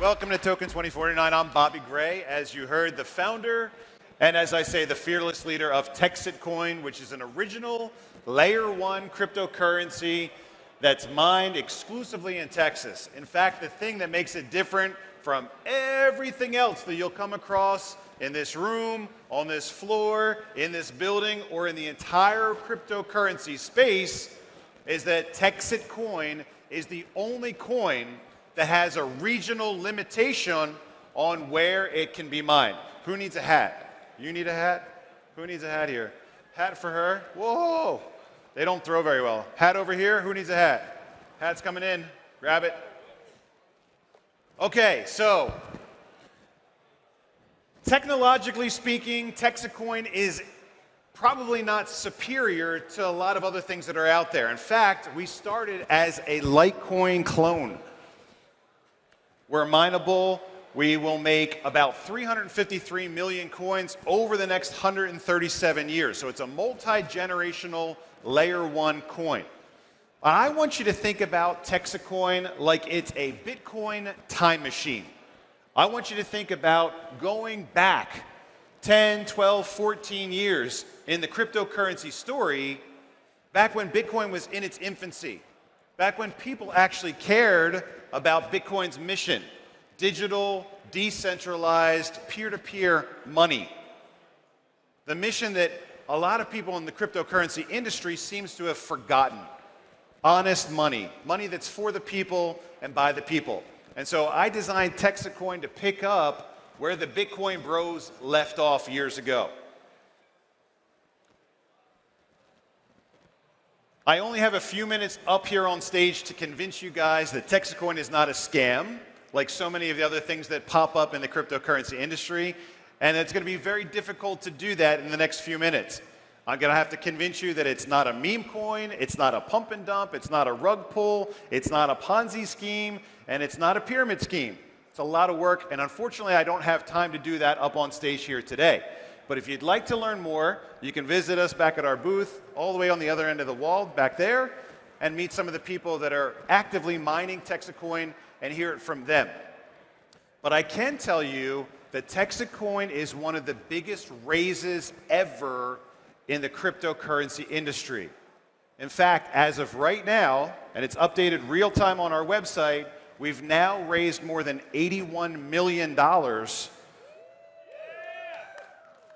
Welcome to TOKEN2049. I'm Bobby Gray, as you heard, the founder, and as I say, the fearless leader of TEXITcoin, which is an original layer 1 cryptocurrency that's mined exclusively in Texas. In fact, the thing that makes it different from everything else that you'll come across in this room, on this floor, in this building, or in the entire cryptocurrency space is that TEXITcoin is the only coin that has a regional limitation on where it can be mined. Who needs a hat? You need a hat? Who needs a hat here? Hat for her? Whoa! They don't throw very well. Hat over here? Who needs a hat? Hat's coming in. Grab it. Okay, so technologically speaking, TEXITcoin is probably not superior to a lot of other things that are out there. In fact, we started as a Litecoin clone. We're mineable. We will make about 353 million coins over the next 137 years. So it's a multi-generational layer 1 coin. I want you to think about TEXITcoin like it's a Bitcoin time machine. I want you to think about going back 10, 12, 14 years in the cryptocurrency story, back when Bitcoin was in its infancy, back when people actually cared about Bitcoin's mission: digital, decentralized, peer-to-peer money. The mission that a lot of people in the cryptocurrency industry seems to have forgotten. Honest money, money that's for the people and by the people. And so I designed TEXITcoin to pick up where the Bitcoin bros left off years ago. I only have a few minutes up here on stage to convince you guys that TEXITcoin is not a scam, like so many of the other things that pop up in the cryptocurrency industry, and it's going to be very difficult to do that in the next few minutes. I'm going to have to convince you that it's not a meme coin, it's not a pump and dump, it's not a rug pull, it's not a Ponzi scheme, and it's not a pyramid scheme. It's a lot of work, and unfortunately I don't have time to do that up on stage here today. But if you'd like to learn more, you can visit us back at our booth, all the way on the other end of the wall, back there, and meet some of the people that are actively mining TEXITcoin and hear it from them. But I can tell you that TEXITcoin is one of the biggest raises ever in the cryptocurrency industry. In fact, as of right now, and it's updated real time on our website, we've now raised more than $81 million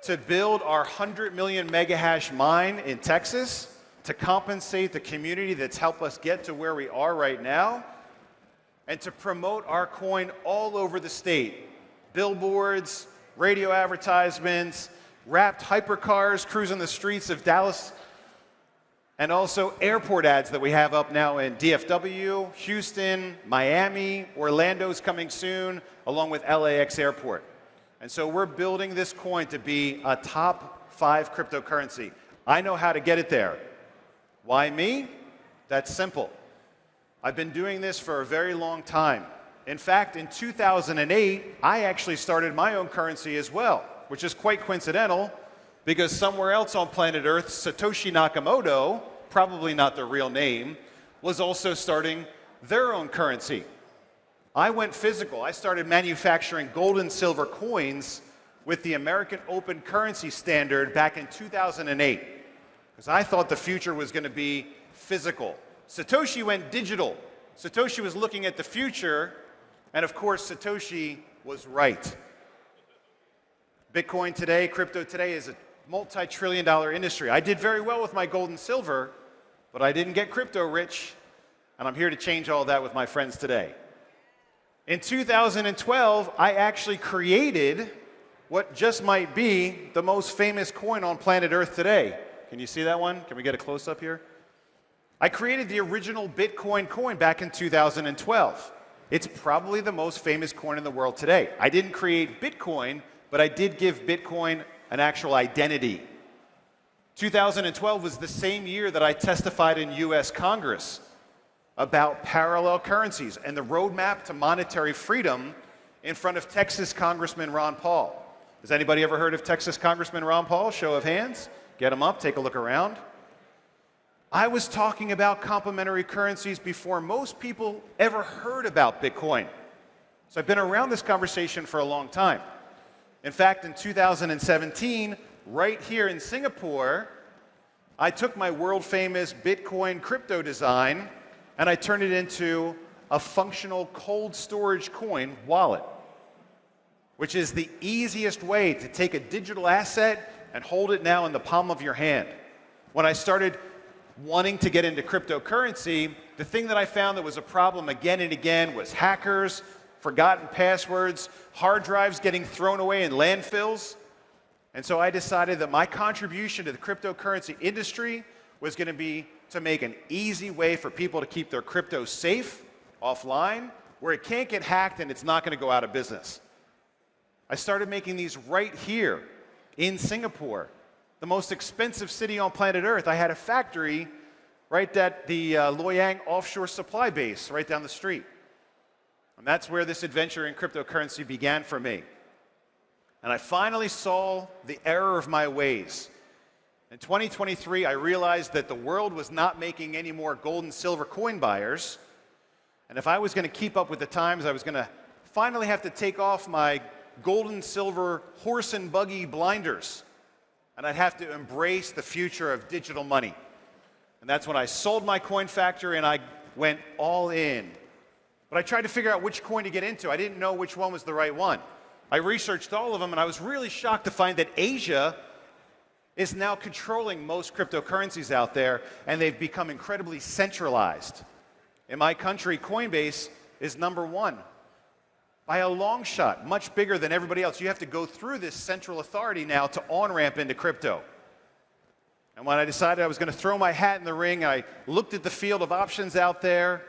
to build our 100 million mega hash mine in Texas, to compensate the community that's helped us get to where we are right now, and to promote our coin all over the state. Billboards, radio advertisements, wrapped hypercars cruising the streets of Dallas, and also airport ads that we have up now in DFW, Houston, Miami, Orlando's coming soon, along with LAX Airport. And so we're building this coin to be a top 5 cryptocurrency. I know how to get it there. Why me? That's simple. I've been doing this for a very long time. In fact, in 2008, I actually started my own currency as well, which is quite coincidental because somewhere else on planet Earth, Satoshi Nakamoto, probably not their real name, was also starting their own currency. I went physical. I started manufacturing gold and silver coins with the American Open Currency Standard back in 2008 because I thought the future was going to be physical. Satoshi went digital. Satoshi was looking at the future, and of course, Satoshi was right. Bitcoin today, crypto today, is a multi-trillion-dollar industry. I did very well with my gold and silver, but I didn't get crypto rich, and I'm here to change all that with my friends today. In 2012, I actually created what just might be the most famous coin on planet Earth today. Can you see that one? Can we get a close-up here? I created the original Bitcoin coin back in 2012. It's probably the most famous coin in the world today. I didn't create Bitcoin, but I did give Bitcoin an actual identity. 2012 was the same year that I testified in US Congress about parallel currencies and the roadmap to monetary freedom in front of Texas Congressman Ron Paul. Has anybody ever heard of Texas Congressman Ron Paul? Show of hands. Get him up, take a look around. I was talking about complementary currencies before most people ever heard about Bitcoin. So I've been around this conversation for a long time. In fact, in 2017, right here in Singapore, I took my world-famous Bitcoin crypto design and I turned it into a functional cold storage coin wallet, which is the easiest way to take a digital asset and hold it now in the palm of your hand. When I started wanting to get into cryptocurrency, the thing that I found that was a problem again and again was hackers, forgotten passwords, hard drives getting thrown away in landfills. And so I decided that my contribution to the cryptocurrency industry was going to be to make an easy way for people to keep their crypto safe, offline, where it can't get hacked and it's not going to go out of business. I started making these right here in Singapore, the most expensive city on planet Earth. I had a factory right at the Loyang offshore supply base right down the street. And that's where this adventure in cryptocurrency began for me. And I finally saw the error of my ways. In 2023, I realized that the world was not making any more gold and silver coin buyers. And if I was going to keep up with the times, I was going to finally have to take off my gold and silver horse and buggy blinders. And I'd have to embrace the future of digital money. And that's when I sold my coin factory and I went all in. But I tried to figure out which coin to get into. I didn't know which one was the right one. I researched all of them, and I was really shocked to find that Asia is now controlling most cryptocurrencies out there, and they've become incredibly centralized. In my country, Coinbase is #1 by a long shot, much bigger than everybody else. You have to go through this central authority now to on-ramp into crypto. And when I decided I was going to throw my hat in the ring, I looked at the field of options out there.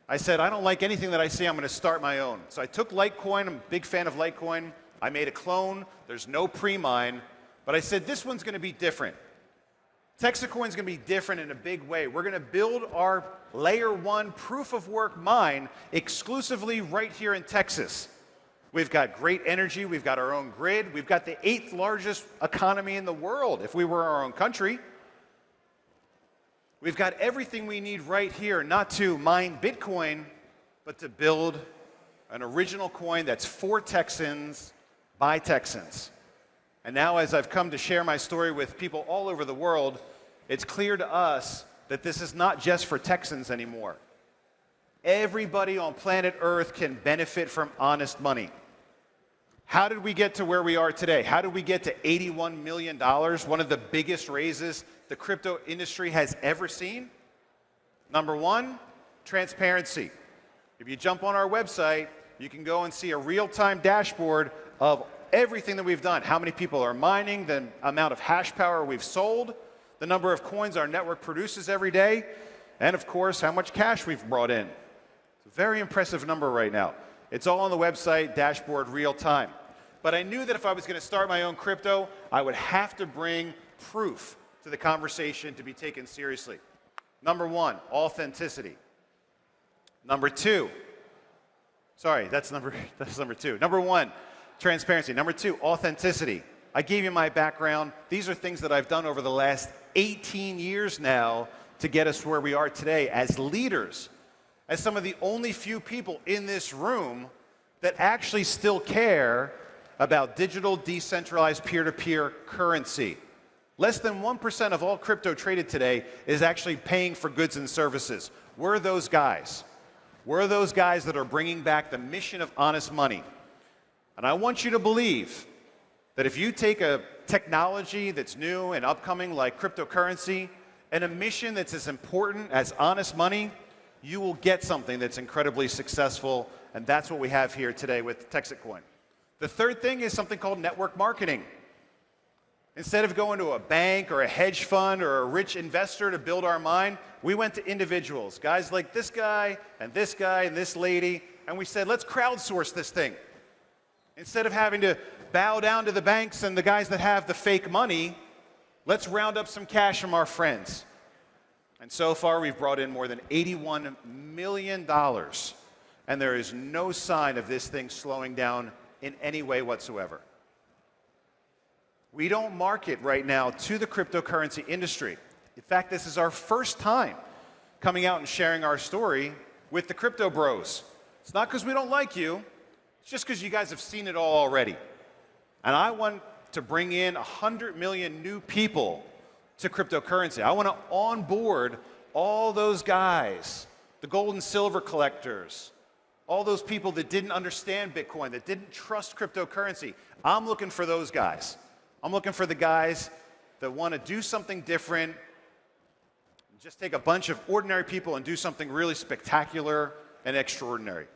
I said, I don't like anything that I see, I'm going to start my own. So I took Litecoin, I'm a big fan of Litecoin. I made a clone, there's no pre-mine, but I said this one's going to be different. TEXITcoin is going to be different in a big way. We're going to build our layer 1 proof of work mine exclusively right here in Texas. We've got great energy, we've got our own grid, we've got the 8th largest economy in the world if we were our own country. We've got everything we need right here, not to mine Bitcoin, but to build an original coin that's for Texans, by Texans. And now as I've come to share my story with people all over the world, it's clear to us that this is not just for Texans anymore. Everybody on planet Earth can benefit from honest money. How did we get to where we are today? How did we get to $81 million, one of the biggest raises the crypto industry has ever seen? #1, transparency. If you jump on our website, you can go and see a real-time dashboard of everything that we've done. How many people are mining, the amount of hash power we've sold, the number of coins our network produces every day, and of course, how much cash we've brought in. It's a very impressive number right now. It's all on the website, dashboard, real time. But I knew that if I was going to start my own crypto, I would have to bring proof to the conversation to be taken seriously. #1, authenticity. #2, sorry, that's number 2. #1, transparency. #2, authenticity. I gave you my background. These are things that I've done over the last 18 years now to get us where we are today as leaders, as some of the only few people in this room that actually still care about digital, decentralized, peer-to-peer currency. Less than 1% of all crypto traded today is actually paying for goods and services. We're those guys. We're those guys that are bringing back the mission of honest money. And I want you to believe that if you take a technology that's new and upcoming like cryptocurrency and a mission that's as important as honest money, you will get something that's incredibly successful, and that's what we have here today with TEXITcoin. The third thing is something called network marketing. Instead of going to a bank or a hedge fund or a rich investor to build our mine, we went to individuals, guys like this guy and this guy and this lady, and we said, let's crowdsource this thing. Instead of having to bow down to the banks and the guys that have the fake money, let's round up some cash from our friends. And so far, we've brought in more than $81 million, and there is no sign of this thing slowing down in any way whatsoever. We don't market right now to the cryptocurrency industry. In fact, this is our first time coming out and sharing our story with the crypto bros. It's not because we don't like you. It's just because you guys have seen it all already. And I want to bring in 100 million new people to cryptocurrency. I want to onboard all those guys, the gold and silver collectors, all those people that didn't understand Bitcoin, that didn't trust cryptocurrency. I'm looking for those guys. I'm looking for the guys that want to do something different, just take a bunch of ordinary people and do something really spectacular and extraordinary.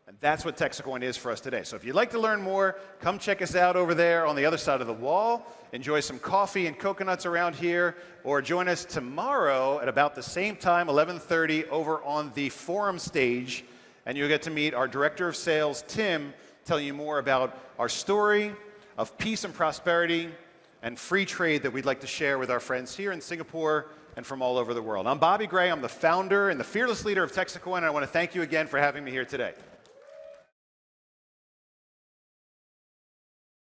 And that's what TEXITcoin is for us today. So if you'd like to learn more, come check us out over there on the other side of the wall. Enjoy some coffee and coconuts around here, or join us tomorrow at about the same time, 11:30, over on the forum stage, and you'll get to meet our Director of Sales, Tim, telling you more about our story of peace and prosperity and free trade that we'd like to share with our friends here in Singapore and from all over the world. I'm Bobby Gray. I'm the founder and the fearless leader of TEXITcoin, and I want to thank you again for having me here today.